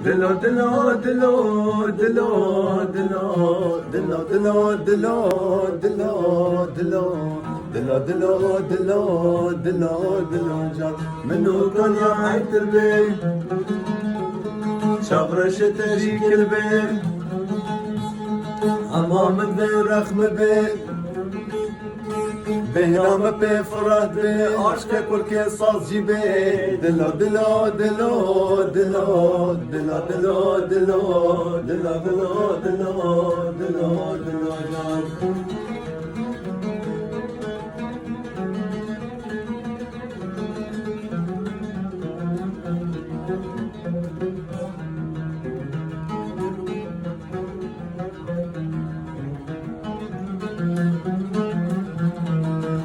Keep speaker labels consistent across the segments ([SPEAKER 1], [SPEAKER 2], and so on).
[SPEAKER 1] دلو دلو دلو دلو دلو دلو دلو دلو دلو دلو دلو دلو دلو دلو دلو جان منو كان يا عيد البيت شغرش تريك البيت امام الدين رخم بيت بهنام به فراد به عشق کل که ساز جیبه دلو دلو دلو دلو دلو دلو دلو دلو دلو دلو دلو دلو جان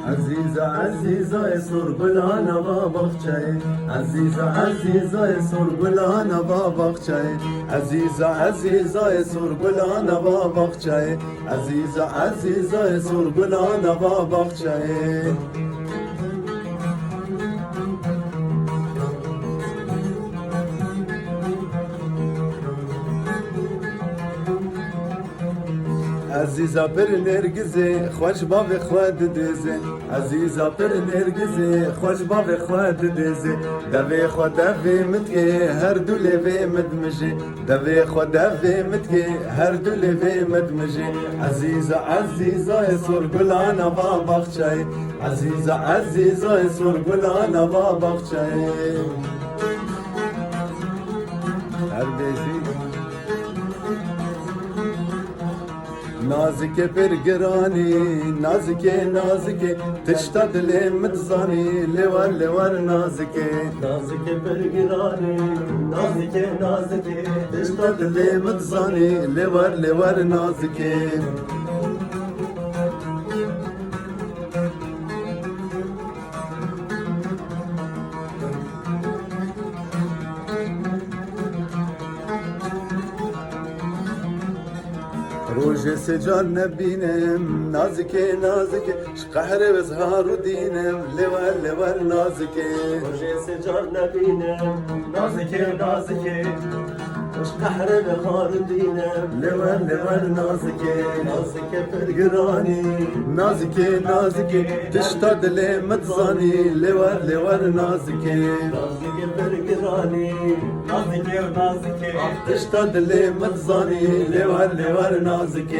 [SPEAKER 1] عزیزا عزیزا سربلانا بابخچه عزیزا عزیزا سربلانا بابخچه عزیزا عزیزا سربلانا بابخچه عزیزا عزیزا سربلانا بابخچه عزیزا پر نرگزه خوش باب خود دیزه عزیزا پر نرگزه خوش باب خود دیزه دوی خود دوی متکه هر دو لوی مدمجه دوی خود دوی متکه هر دو لوی مدمجه عزیزا عزیزا سرگلانا بابخچه عزیزا عزیزا سرگلانا بابخچه هر بیزی نازک برگرانی نازک نازک تشتا دل متزانی لور لور نازک نازک برگرانی نازک نازک تشتا دل متزانی لور لور نازک روج سجار نبینم نازک نازک قهر بزهار و دینم لور لور نازک روج سجار نبینم نازک نازک قهر بزهار و دینم لور لور نازک نازک برگرانی نازک نازک تشتا دل متزانی لور لور نازک نازک برگرانی نازک نازک تشتا دل متزانی لور لور نازک